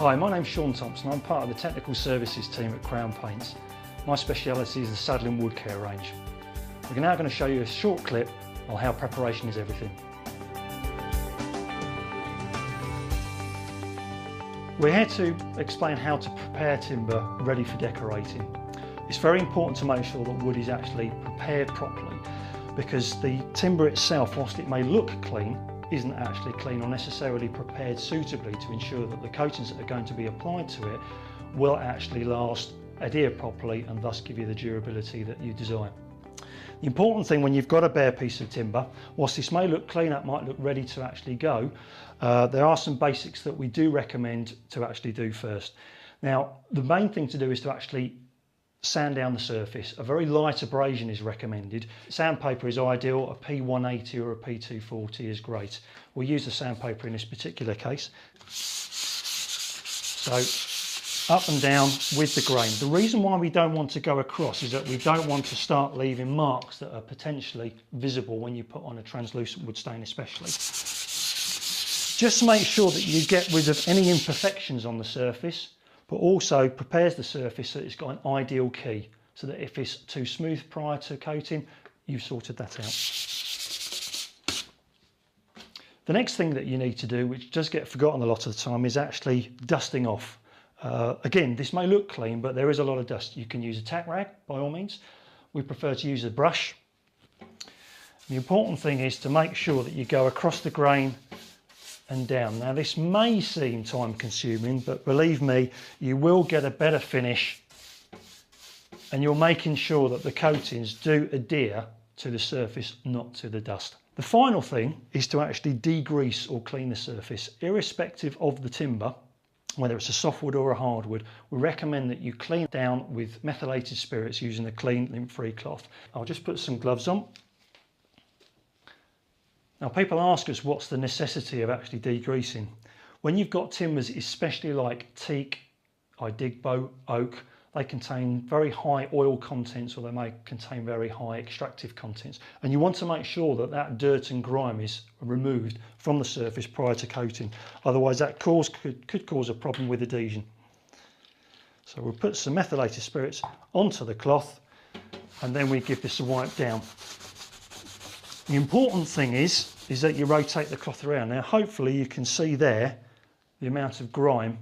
Hi, my name's Thompson. I'm part of the technical services team at Crown Paints. My speciality is the Sadolin wood care range. We're now going to show you a short clip on how preparation is everything. We're here to explain how to prepare timber ready for decorating. It's very important to make sure that wood is actually prepared properly, because the timber itself, whilst it may look clean, isn't actually clean or necessarily prepared suitably to ensure that the coatings that are going to be applied to it will actually last, adhere properly, and thus give you the durability that you desire. The important thing when you've got a bare piece of timber, whilst this may look clean, it might look ready to actually go, there are some basics that we do recommend to actually do first. Now, the main thing to do is to actually sand down the surface. A very light abrasion is recommended. Sandpaper is ideal. A P180 or a P240 is great. We'll use the sandpaper in this particular case. So up and down with the grain. The reason why we don't want to go across is that we don't want to start leaving marks that are potentially visible when you put on a translucent wood stain especially. Just to make sure that you get rid of any imperfections on the surface, but also prepares the surface so that it's got an ideal key, so that if it's too smooth prior to coating, you've sorted that out. The next thing that you need to do, which does get forgotten a lot of the time, is actually dusting off. Again, this may look clean, but there is a lot of dust. You can use a tack rag by all means. We prefer to use a brush. The important thing is to make sure that you go across the grain and down. Now this may seem time consuming, but believe me, you will get a better finish, and you're making sure that the coatings do adhere to the surface, not to the dust. The final thing is to actually degrease or clean the surface. Irrespective of the timber, whether it's a softwood or a hardwood, we recommend that you clean down with methylated spirits using a clean, lint-free cloth. I'll just put some gloves on. Now people ask us what's the necessity of actually degreasing. When you've got timbers, especially like teak, Idigbo, oak, they contain very high oil contents, or they may contain very high extractive contents. And you want to make sure that that dirt and grime is removed from the surface prior to coating. Otherwise that could cause a problem with adhesion. So we'll put some methylated spirits onto the cloth, and then we give this a wipe down. The important thing is that you rotate the cloth around. Now hopefully you can see there the amount of grime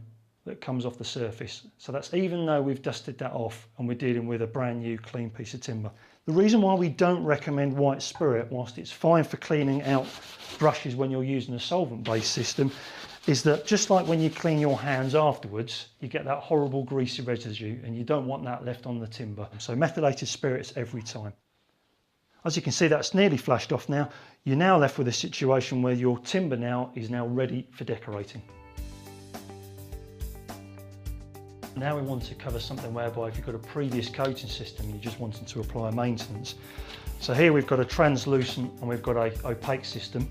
that comes off the surface. So that's even though we've dusted that off and we're dealing with a brand new clean piece of timber. The reason why we don't recommend white spirit, whilst it's fine for cleaning out brushes when you're using a solvent-based system, is that just like when you clean your hands afterwards, you get that horrible greasy residue, and you don't want that left on the timber. So methylated spirits every time. As you can see, that's nearly flashed off now. You're now left with a situation where your timber is now ready for decorating. Now we want to cover something whereby if you've got a previous coating system, you're just wanting to apply maintenance. So here we've got a translucent and we've got an opaque system.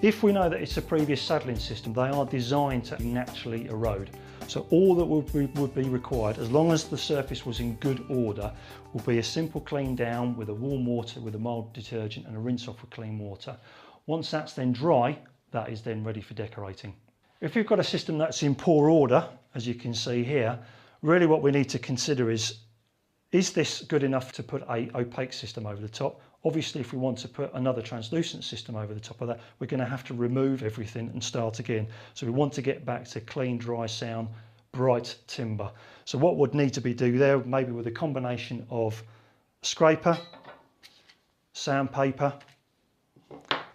If we know that it's a previous Sadolin system, they are designed to naturally erode. So all that would be required, as long as the surface was in good order, will be a simple clean down with a warm water with a mild detergent and a rinse off with clean water. Once that's then dry, that is then ready for decorating. If you've got a system that's in poor order, as you can see here, really what we need to consider is this good enough to put an opaque system over the top? Obviously, if we want to put another translucent system over the top of that, we're going to have to remove everything and start again. So we want to get back to clean, dry, sound, bright timber. So what would need to be done there, maybe with a combination of scraper, sandpaper,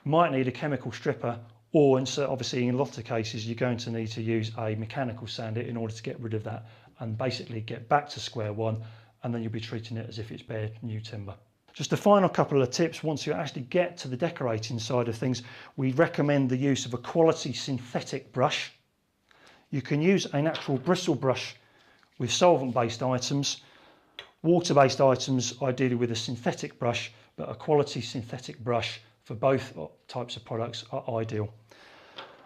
might need a chemical stripper, or obviously in a lot of cases you're going to need to use a mechanical sander in order to get rid of that and basically get back to square one, and then you'll be treating it as if it's bare new timber. Just a final couple of tips. Once you actually get to the decorating side of things, we recommend the use of a quality synthetic brush. You can use a natural bristle brush with solvent-based items, water-based items ideally with a synthetic brush, but a quality synthetic brush for both types of products are ideal.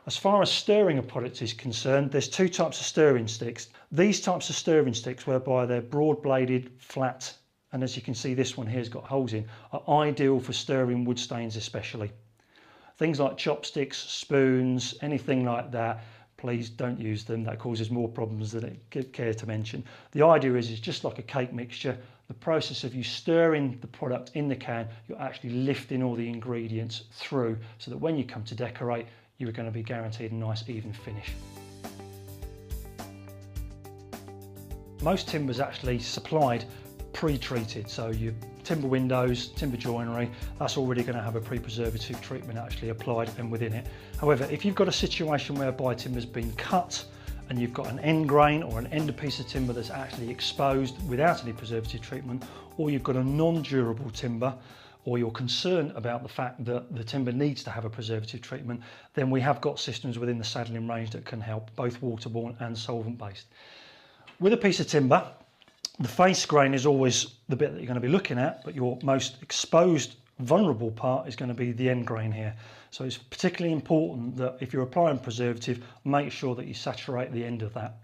As far as stirring a product is concerned, there's two types of stirring sticks. These types of stirring sticks, whereby they're broad-bladed, flat, and as you can see this one here has got holes in, are ideal for stirring wood stains especially. Things like chopsticks, spoons, anything like that, please don't use them. That causes more problems than it care to mention. The idea is it's just like a cake mixture. The process of you stirring the product in the can, you're actually lifting all the ingredients through so that when you come to decorate, you're going to be guaranteed a nice even finish. Most timber's actually supplied pre-treated, so your timber windows, timber joinery, that's already going to have a pre-preservative treatment actually applied and within it. However, if you've got a situation whereby timber's been cut and you've got an end grain or an end piece of timber that's actually exposed without any preservative treatment, or you've got a non-durable timber, or you're concerned about the fact that the timber needs to have a preservative treatment, then we have got systems within the Sadolin range that can help, both waterborne and solvent based. With a piece of timber, the face grain is always the bit that you're going to be looking at, but your most exposed, vulnerable part is going to be the end grain here. So it's particularly important that if you're applying preservative, make sure that you saturate the end of that.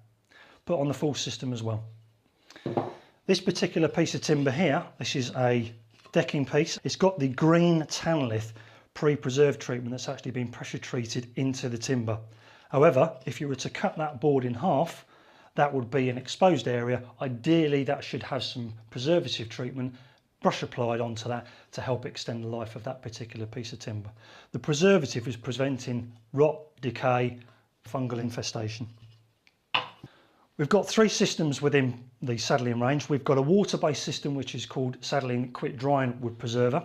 Put on the full system as well. This particular piece of timber here, this is a decking piece. It's got the green tanlith pre-preserved treatment that's actually been pressure treated into the timber. However, if you were to cut that board in half, that would be an exposed area. Ideally, that should have some preservative treatment, brush applied onto that to help extend the life of that particular piece of timber. The preservative is preventing rot, decay, fungal infestation. We've got three systems within the Sadolin range. We've got a water-based system which is called Sadolin Quick Drying Wood Preserver,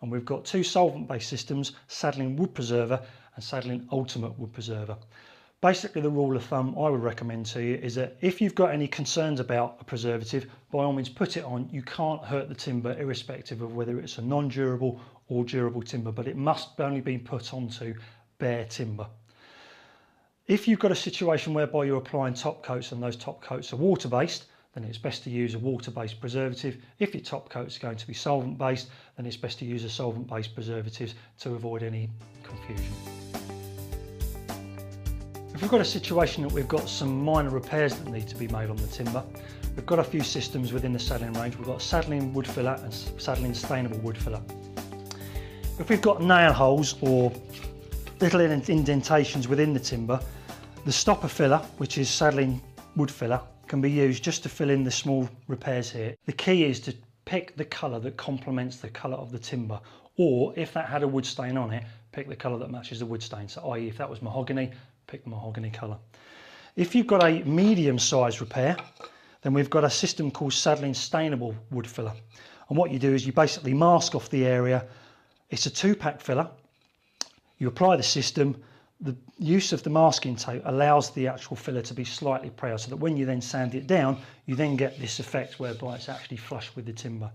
and we've got two solvent-based systems, Sadolin Wood Preserver and Sadolin Ultimate Wood Preserver. Basically, the rule of thumb I would recommend to you is that if you've got any concerns about a preservative, by all means put it on. You can't hurt the timber irrespective of whether it's a non-durable or durable timber, but it must only be put onto bare timber. If you've got a situation whereby you're applying top coats and those top coats are water-based, then it's best to use a water-based preservative. If your top coat is going to be solvent-based, then it's best to use a solvent-based preservative to avoid any confusion. If we've got a situation that we've got some minor repairs that need to be made on the timber, we've got a few systems within the Sadolin range. We've got Sadolin Wood Filler and Sadolin Stainable Wood Filler. If we've got nail holes or little indentations within the timber, the stopper filler, which is Sadolin Wood Filler, can be used just to fill in the small repairs here. The key is to pick the colour that complements the colour of the timber, or if that had a wood stain on it, pick the colour that matches the wood stain. So i.e. if that was mahogany, pick the mahogany colour. If you've got a medium size repair, then we've got a system called Sadolin Stainable Wood Filler. And what you do is you basically mask off the area. It's a 2-pack filler. You apply the system. The use of the masking tape allows the actual filler to be slightly proud, so that when you then sand it down, you then get this effect whereby it's actually flush with the timber.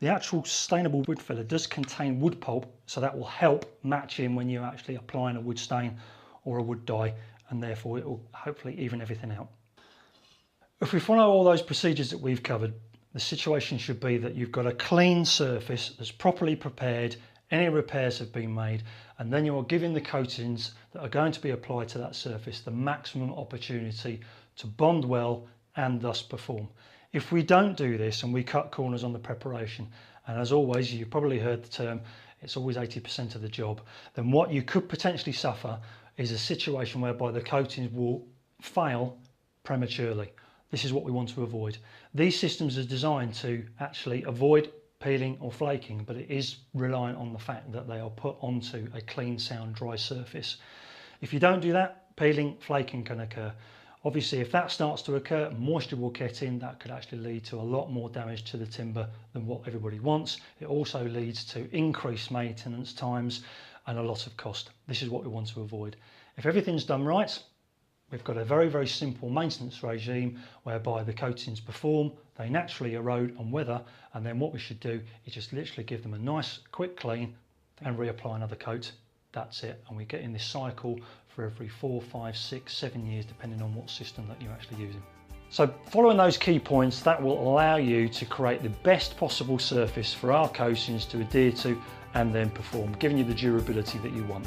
The actual stainable wood filler does contain wood pulp, so that will help match in when you're actually applying a wood stain or a wood dye, and therefore it will hopefully even everything out. If we follow all those procedures that we've covered, the situation should be that you've got a clean surface that's properly prepared, any repairs have been made, and then you are giving the coatings that are going to be applied to that surface the maximum opportunity to bond well and thus perform. If we don't do this and we cut corners on the preparation, and as always, you've probably heard the term, it's always 80% of the job, then what you could potentially suffer is a situation whereby the coatings will fail prematurely. This is what we want to avoid. These systems are designed to actually avoid peeling or flaking, but it is reliant on the fact that they are put onto a clean, sound, dry surface. If you don't do that, peeling, flaking can occur. Obviously, if that starts to occur, moisture will get in. That could actually lead to a lot more damage to the timber than what everybody wants. It also leads to increased maintenance times and a lot of cost. This is what we want to avoid. If everything's done right, we've got a very, very simple maintenance regime whereby the coatings perform, they naturally erode and weather, and then what we should do is just literally give them a nice quick clean and reapply another coat. That's it, and we get in this cycle for every 4, 5, 6, 7 years, depending on what system that you're actually using. So following those key points, that will allow you to create the best possible surface for our coatings to adhere to and then perform, giving you the durability that you want.